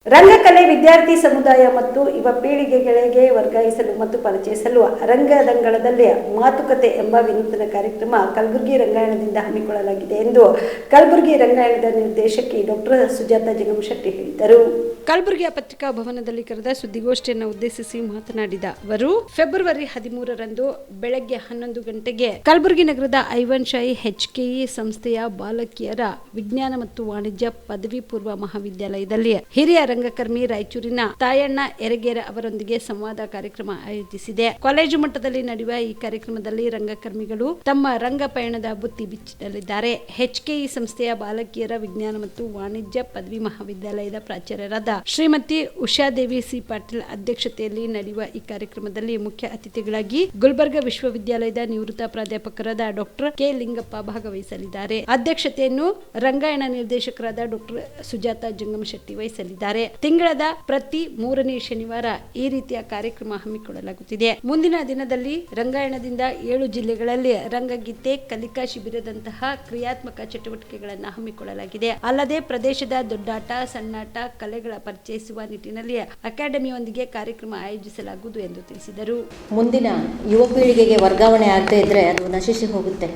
ರಂಗಕಲೆ ವಿದ್ಯಾರ್ಥಿ ಸಮುದಾಯ ಮತ್ತು ಯುವ ಪೀಳಿಗೆಗಳಿಗೆ ವರ್ಗಾಯಿಸಲು ಮತ್ತು ಪರಿಚಯಿಸಲು ರಂಗದಂಗಳದಲ್ಲಿ ಮಾತುಕತೆ ಎಂಬ ವಿನೂತನ ಕಾರ್ಯಕ್ರಮ ಕಲಬುರಗಿ ರಂಗಾಯಣದಿಂದ ಹಮ್ಮಿಕೊಳ್ಳಲಾಗಿದೆ ಎಂದು ಕಲಬುರಗಿ ರಂಗಾಯಣದ ನಿರ್ದೇಶಕಿ ಡಾಕ್ಟರ್ ಸುಜಾತಾ ಜಂಗಮಶೆಟ್ಟಿ ಹೇಳಿದರು. ಕಲಬುರಗಿಯ ಪತ್ರಿಕಾ ಭವನದಲ್ಲಿ ಕರೆದ ಸುದ್ದಿಗೋಷ್ಠಿಯನ್ನು ಉದ್ದೇಶಿಸಿ ಮಾತನಾಡಿದ ಅವರು, ಫೆಬ್ರವರಿ 13ರಂದು ಬೆಳಗ್ಗೆ 11 ಗಂಟೆಗೆ ಕಲಬುರಗಿ ನಗರದ ಐವನ್ ಶಾಹಿ HKE ಸಂಸ್ಥೆಯ ಬಾಲಕಿಯರ ವಿಜ್ಞಾನ ಮತ್ತು ವಾಣಿಜ್ಯ ಪದವಿ ಪೂರ್ವ ಮಹಾವಿದ್ಯಾಲಯದಲ್ಲಿ ಹಿರಿಯ ರಂಗಕರ್ಮಿ ರಾಯಚೂರಿನ ತಾಯಣ್ಣ ಯರಗೇರ ಅವರೊಂದಿಗೆ ಸಂವಾದ ಕಾರ್ಯಕ್ರಮ ಆಯೋಜಿಸಿದೆ. ಕಾಲೇಜು ಮಟ್ಟದಲ್ಲಿ ನಡೆಯುವ ಈ ಕಾರ್ಯಕ್ರಮದಲ್ಲಿ ರಂಗಕರ್ಮಿಗಳು ತಮ್ಮ ರಂಗ ಪಯಣದ ಬುತ್ತಿ ಬಿಚ್ಚಿಡಲಿದ್ದಾರೆ. HKE ಸಂಸ್ಥೆಯ ಬಾಲಕಿಯರ ವಿಜ್ಞಾನ ಮತ್ತು ವಾಣಿಜ್ಯ ಪದವಿ ಮಹಾವಿದ್ಯಾಲಯದ ಪ್ರಾಚಾರ್ಯರಾದ ಶ್ರೀಮತಿ ಉಷಾದೇವಿ ಸಿ ಪಾಟೀಲ್ ಅಧ್ಯಕ್ಷತೆಯಲ್ಲಿ ನಡೆಯುವ ಈ ಕಾರ್ಯಕ್ರಮದಲ್ಲಿ ಮುಖ್ಯ ಅತಿಥಿಗಳಾಗಿ ಗುಲ್ಬರ್ಗಾ ವಿಶ್ವವಿದ್ಯಾಲಯದ ನಿವೃತ್ತ ಪ್ರಾಧ್ಯಾಪಕರಾದ ಡಾಕ್ಟರ್ ಕೆ ಲಿಂಗಪ್ಪ ಭಾಗವಹಿಸಲಿದ್ದಾರೆ. ಅಧ್ಯಕ್ಷತೆಯನ್ನು ರಂಗಾಯಣ ನಿರ್ದೇಶಕರಾದ ಡಾಕ್ಟರ್ ಸುಜಾತಾ ಜಂಗಮಶೆಟ್ಟಿ ವಹಿಸಲಿದ್ದಾರೆ. ತಿಂಗಳದ ಪ್ರತಿ 3ನೇ ಶನಿವಾರ ಈ ರೀತಿಯ ಕಾರ್ಯಕ್ರಮ ಹಮ್ಮಿಕೊಳ್ಳಲಾಗುತ್ತಿದೆ. ಮುಂದಿನ ದಿನದಲ್ಲಿ ರಂಗಾಯಣದಿಂದ 7 ಜಿಲ್ಲೆಗಳಲ್ಲಿ ರಂಗಗೀತೆ ಕಲಿಕಾ ಶಿಬಿರದಂತಹ ಕ್ರಿಯಾತ್ಮಕ ಚಟುವಟಿಕೆಗಳನ್ನು ಹಮ್ಮಿಕೊಳ್ಳಲಾಗಿದೆ. ಅಲ್ಲದೆ ಪ್ರದೇಶದ ದೊಡ್ಡಾಟ, ಸಣ್ಣಾಟ ಕಲೆಗಳ ಪರಿಚಯಿಸುವ ನಿಟ್ಟಿನಲ್ಲಿ ಅಕಾಡೆಮಿಯೊಂದಿಗೆ ಕಾರ್ಯಕ್ರಮ ಆಯೋಜಿಸಲಾಗುವುದು ಎಂದು ತಿಳಿಸಿದರು. ಮುಂದಿನ ಯುವ ಪೀಳಿಗೆಗೆ ವರ್ಗಾವಣೆ ಆಗದೇ ಇದ್ದರೆ ಅದು ನಶಿಸಿ ಹೋಗುತ್ತೆ.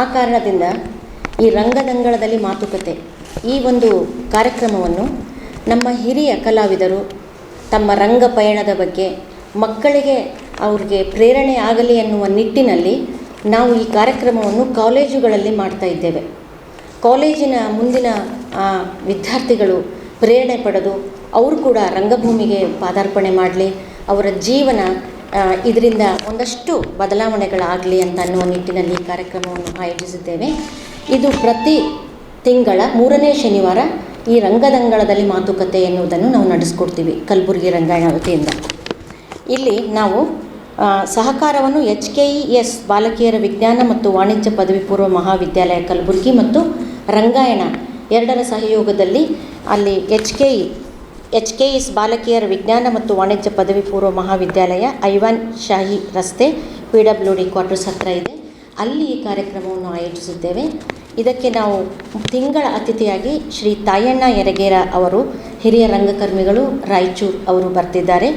ಆ ಕಾರಣದಿಂದ ಈ ರಂಗದಂಗಳದಲ್ಲಿ ಮಾತುಕತೆ ಈ ಒಂದು ಕಾರ್ಯಕ್ರಮವನ್ನು ನಮ್ಮ ಹಿರಿಯ ಕಲಾವಿದರು ತಮ್ಮ ರಂಗ ಪಯಣದ ಬಗ್ಗೆ ಮಕ್ಕಳಿಗೆ ಅವ್ರಿಗೆ ಪ್ರೇರಣೆ ಆಗಲಿ ಎನ್ನುವ ನಿಟ್ಟಿನಲ್ಲಿ ನಾವು ಈ ಕಾರ್ಯಕ್ರಮವನ್ನು ಕಾಲೇಜುಗಳಲ್ಲಿ ಮಾಡ್ತಾ ಇದ್ದೇವೆ. ಕಾಲೇಜಿನ ಮುಂದಿನ ವಿದ್ಯಾರ್ಥಿಗಳು ಪ್ರೇರಣೆ ಪಡೆದು ಅವರು ಕೂಡ ರಂಗಭೂಮಿಗೆ ಪಾದಾರ್ಪಣೆ ಮಾಡಲಿ, ಅವರ ಜೀವನ ಇದರಿಂದ ಒಂದಷ್ಟು ಬದಲಾವಣೆಗಳಾಗಲಿ ಅಂತ ಅನ್ನುವ ನಿಟ್ಟಿನಲ್ಲಿ ಈ ಕಾರ್ಯಕ್ರಮವನ್ನು ಆಯೋಜಿಸಿದ್ದೇವೆ. ಇದು ಪ್ರತಿ ತಿಂಗಳ 3ನೇ ಶನಿವಾರ ಈ ರಂಗದಂಗಳದಲ್ಲಿ ಮಾತುಕತೆ ಎನ್ನುವುದನ್ನು ನಾವು ನಡೆಸ್ಕೊಡ್ತೀವಿ ಕಲಬುರಗಿ ರಂಗಾಯಣ ವತಿಯಿಂದ. ಇಲ್ಲಿ ನಾವು ಸಹಕಾರವನ್ನು HKES ಬಾಲಕಿಯರ ವಿಜ್ಞಾನ ಮತ್ತು ವಾಣಿಜ್ಯ ಪದವಿ ಪೂರ್ವ ಮಹಾವಿದ್ಯಾಲಯ ಕಲಬುರಗಿ ಮತ್ತು ರಂಗಾಯಣ ಎರಡರ ಸಹಯೋಗದಲ್ಲಿ ಅಲ್ಲಿ HKES ಬಾಲಕಿಯರ ವಿಜ್ಞಾನ ಮತ್ತು ವಾಣಿಜ್ಯ ಪದವಿ ಪೂರ್ವ ಮಹಾವಿದ್ಯಾಲಯ ಐವನ್ ಶಾಹಿ ರಸ್ತೆ PWD ಕ್ವಾರ್ಟರ್ಸ್ ಹತ್ರ ಇದೆ. ಅಲ್ಲಿ ಈ ಕಾರ್ಯಕ್ರಮವನ್ನು ಆಯೋಜಿಸಿದ್ದೇವೆ. ಇದಕ್ಕೆ ನಾವು ತಿಂಗಳ ಅತಿಥಿಯಾಗಿ ಶ್ರೀ ತಾಯಣ್ಣ ಯರಗೇರ ಅವರು ಹಿರಿಯ ರಂಗಕರ್ಮಿಗಳು ರಾಯಚೂರು ಅವರು ಬರ್ತಿದ್ದಾರೆ.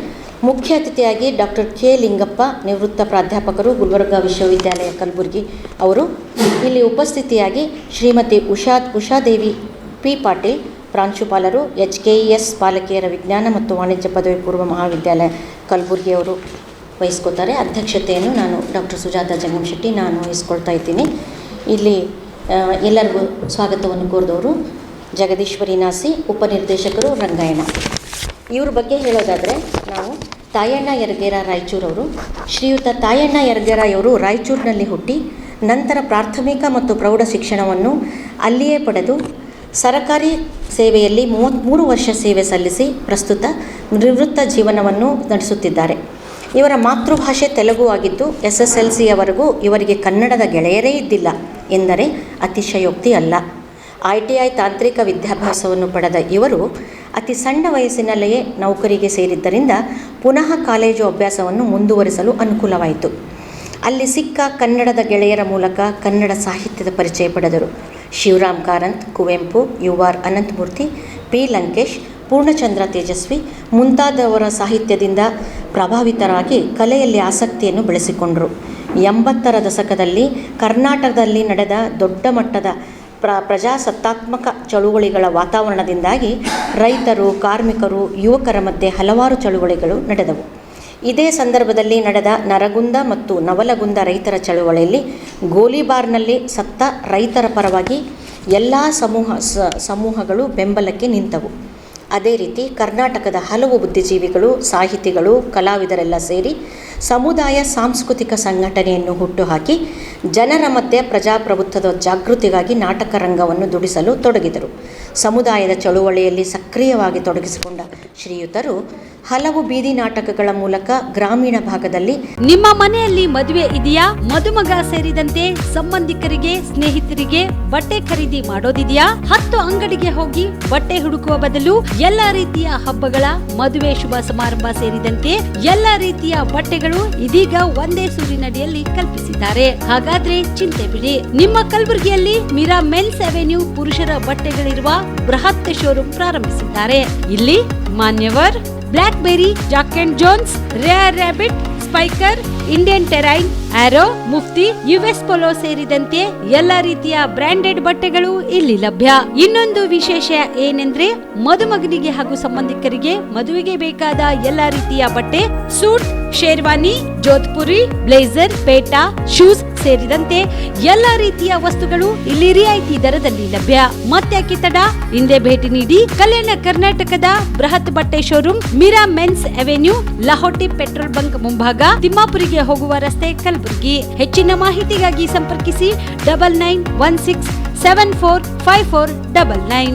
ಮುಖ್ಯ ಅತಿಥಿಯಾಗಿ ಡಾಕ್ಟರ್ ಕೆ ಲಿಂಗಪ್ಪ ನಿವೃತ್ತ ಪ್ರಾಧ್ಯಾಪಕರು ಗುಲ್ಬರ್ಗಾ ವಿಶ್ವವಿದ್ಯಾಲಯ ಕಲಬುರಗಿ ಅವರು, ಇಲ್ಲಿ ಉಪಸ್ಥಿತಿಯಾಗಿ ಶ್ರೀಮತಿ ಉಷಾದೇವಿ ಪಿ ಪಾಟೀಲ್ ಪ್ರಾಂಶುಪಾಲರು HKES ಬಾಲಕಿಯರ ವಿಜ್ಞಾನ ಮತ್ತು ವಾಣಿಜ್ಯ ಪದವಿ ಪೂರ್ವ ಮಹಾವಿದ್ಯಾಲಯ ಕಲಬುರಗಿ ಅವರು ವಹಿಸ್ಕೊತಾರೆ. ಅಧ್ಯಕ್ಷತೆಯನ್ನು ನಾನು ಡಾಕ್ಟರ್ ಸುಜಾತಾ ಜಂಗಮಶೆಟ್ಟಿ ನಾನು ವಹಿಸ್ಕೊಳ್ತಾ ಇದ್ದೀನಿ. ಇಲ್ಲಿ ಎಲ್ಲರಿಗೂ ಸ್ವಾಗತವನ್ನು ಕೋರಿದವರು ಜಗದೀಶ್ವರಿ ನಾಸಿ, ಉಪನಿರ್ದೇಶಕರು ರಂಗಾಯಣ. ಇವ್ರ ಬಗ್ಗೆ ಹೇಳೋದಾದರೆ ನಾವು ತಾಯಣ್ಣ ಯರಗೇರ ರಾಯಚೂರವರು, ಶ್ರೀಯುತ ತಾಯಣ್ಣ ಯರಗೇರ ಇವರು ರಾಯಚೂರಿನಲ್ಲಿ ಹುಟ್ಟಿ ನಂತರ ಪ್ರಾಥಮಿಕ ಮತ್ತು ಪ್ರೌಢ ಶಿಕ್ಷಣವನ್ನು ಅಲ್ಲಿಯೇ ಪಡೆದು ಸರಕಾರಿ ಸೇವೆಯಲ್ಲಿ 33 ವರ್ಷ ಸೇವೆ ಸಲ್ಲಿಸಿ ಪ್ರಸ್ತುತ ನಿವೃತ್ತ ಜೀವನವನ್ನು ನಡೆಸುತ್ತಿದ್ದಾರೆ. ಇವರ ಮಾತೃಭಾಷೆ ತೆಲುಗು ಆಗಿದ್ದು SSLCಯವರೆಗೂ ಇವರಿಗೆ ಕನ್ನಡದ ಗೆಳೆಯರೇ ಇದ್ದಿಲ್ಲ ಎಂದರೆ ಅತಿಶಯೋಕ್ತಿ ಅಲ್ಲ. ITI ತಾಂತ್ರಿಕ ವಿದ್ಯಾಭ್ಯಾಸವನ್ನು ಪಡೆದ ಇವರು ಅತಿ ಸಣ್ಣ ವಯಸ್ಸಿನಲ್ಲಿಯೇ ನೌಕರಿಗೆ ಸೇರಿದ್ದರಿಂದ ಪುನಃ ಕಾಲೇಜು ಅಭ್ಯಾಸವನ್ನು ಮುಂದುವರಿಸಲು ಅನುಕೂಲವಾಯಿತು. ಅಲ್ಲಿ ಸಿಕ್ಕ ಕನ್ನಡದ ಗೆಳೆಯರ ಮೂಲಕ ಕನ್ನಡ ಸಾಹಿತ್ಯದ ಪರಿಚಯ ಪಡೆದರು. ಶಿವರಾಮ್ ಕಾರಂತ್, ಕುವೆಂಪು, UR ಅನಂತಮೂರ್ತಿ, P ಲಂಕೇಶ್, ಪೂರ್ಣಚಂದ್ರ ತೇಜಸ್ವಿ ಮುಂತಾದವರ ಸಾಹಿತ್ಯದಿಂದ ಪ್ರಭಾವಿತರಾಗಿ ಕಲೆಯಲ್ಲಿ ಆಸಕ್ತಿಯನ್ನು ಬೆಳೆಸಿಕೊಂಡರು. 80ರ ದಶಕದಲ್ಲಿ ಕರ್ನಾಟಕದಲ್ಲಿ ನಡೆದ ದೊಡ್ಡ ಮಟ್ಟದ ಪ್ರಜಾಸತ್ತಾತ್ಮಕ ಚಳುವಳಿಗಳ ವಾತಾವರಣದಿಂದಾಗಿ ರೈತರು, ಕಾರ್ಮಿಕರು, ಯುವಕರ ಮಧ್ಯೆ ಹಲವಾರು ಚಳುವಳಿಗಳು ನಡೆದವು. ಇದೇ ಸಂದರ್ಭದಲ್ಲಿ ನಡೆದ ನರಗುಂದ ಮತ್ತು ನವಲಗುಂದ ರೈತರ ಚಳುವಳಿಯಲ್ಲಿ ಗೋಲಿಬಾರ್ನಲ್ಲಿ ಸತ್ತ ರೈತರ ಪರವಾಗಿ ಎಲ್ಲ ಸಮೂಹಗಳು ಬೆಂಬಲಕ್ಕೆ ನಿಂತವು. ಅದೇ ರೀತಿ ಕರ್ನಾಟಕದ ಹಲವು ಬುದ್ಧಿಜೀವಿಗಳು, ಸಾಹಿತಿಗಳು, ಕಲಾವಿದರೆಲ್ಲ ಸೇರಿ ಸಮುದಾಯ ಸಾಂಸ್ಕೃತಿಕ ಸಂಘಟನೆಯನ್ನು ಹುಟ್ಟುಹಾಕಿ ಜನರ ಮಧ್ಯೆ ಪ್ರಜಾಪ್ರಭುತ್ವದ ಜಾಗೃತಿಗಾಗಿ ನಾಟಕ ರಂಗವನ್ನು ದುಡಿಸಲು ತೊಡಗಿದರು. ಸಮುದಾಯದ ಚಳುವಳಿಯಲ್ಲಿ ಸಕ್ರಿಯವಾಗಿ ತೊಡಗಿಸಿಕೊಂಡ ಶ್ರೀಯುತರು ಹಲವು ಬೀದಿ ನಾಟಕಗಳ ಮೂಲಕ ಗ್ರಾಮೀಣ ಭಾಗದಲ್ಲಿ ನಿಮ್ಮ ಮನೆಯಲ್ಲಿ ಮದುವೆ ಇದೆಯಾ, ಮದುಮಗ ಸೇರಿದಂತೆ ಸಂಬಂಧಿಕರಿಗೆ, ಸ್ನೇಹಿತರಿಗೆ ಬಟ್ಟೆ ಖರೀದಿ ಮಾಡೋದಿದೆಯಾ? 10 ಅಂಗಡಿಗೆ ಹೋಗಿ ಬಟ್ಟೆ ಹುಡುಕುವ ಬದಲು ಎಲ್ಲ ರೀತಿಯ ಹಬ್ಬಗಳ, ಮದುವೆ, ಶುಭ ಸಮಾರಂಭ ಸೇರಿದಂತೆ ಎಲ್ಲ ರೀತಿಯ ಬಟ್ಟೆಗಳು ಬಟ್ಟೆಗಳು ಇದೀಗ ಒಂದೇ ಸೂರಿನಡಿಯಲ್ಲಿ ಕಲ್ಪಿಸಿದ್ದಾರೆ. ಹಾಗಾದ್ರೆ ಚಿಂತೆ ಬಿಡಿ, ನಿಮ್ಮ ಕಲಬುರಗಿಯಲ್ಲಿ ಮೀರಾ ಮೆನ್ಸ್ ಅವೆನ್ಯೂ ಪುರುಷರ ಬಟ್ಟೆಗಳಿರುವ ಬೃಹತ್ ಶೋರೂಮ್ ಪ್ರಾರಂಭಿಸಿದ್ದಾರೆ. ಇಲ್ಲಿ Manyavar, Blackberrys, Jack and Jones, rare rabbit, Spykar, Indian terrain, Arrow, Mufti, US Polo ಸೇರಿದಂತೆ ಎಲ್ಲ ರೀತಿಯ ಬ್ರಾಂಡೆಡ್ ಬಟ್ಟೆಗಳು ಇಲ್ಲಿ ಲಭ್ಯ. ಇನ್ನೊಂದು ವಿಶೇಷ ಏನೆಂದ್ರೆ ಮದುಮಗನಿಗೆ ಹಾಗೂ ಸಂಬಂಧಿಕರಿಗೆ ಮದುವೆಗೆ ಬೇಕಾದ ಎಲ್ಲಾ ರೀತಿಯ ಬಟ್ಟೆ, ಸೂಟ್, ಶೇರ್ವಾನಿ, ಜೋಧ್ಪುರಿ, ಬ್ಲೇಸರ್, ಪೇಟಾ, ಶೂಸ್ ಸೇರಿದಂತೆ ಎಲ್ಲಾ ರೀತಿಯ ವಸ್ತುಗಳು ಇಲ್ಲಿ ರಿಯಾಯಿತಿ ದರದಲ್ಲಿ ಲಭ್ಯ. ಮತ್ತ್ಯಾಕೆ ತಡ, ಹಿಂದೆ ಭೇಟಿ ನೀಡಿ. ಕಲ್ಯಾಣ ಕರ್ನಾಟಕದ ಬೃಹತ್ ಬಟ್ಟೆ showroom Meera men's avenue, Lahoti petrol bunk ಮುಂಭಾಗ, ತಿಮ್ಮಾಪುರಿಗೆ ಹೋಗುವ ರಸ್ತೆ, ಕಲಬುರಗಿ. ಹೆಚ್ಚಿನ ಮಾಹಿತಿಗಾಗಿ ಸಂಪರ್ಕಿಸಿ 9916745499.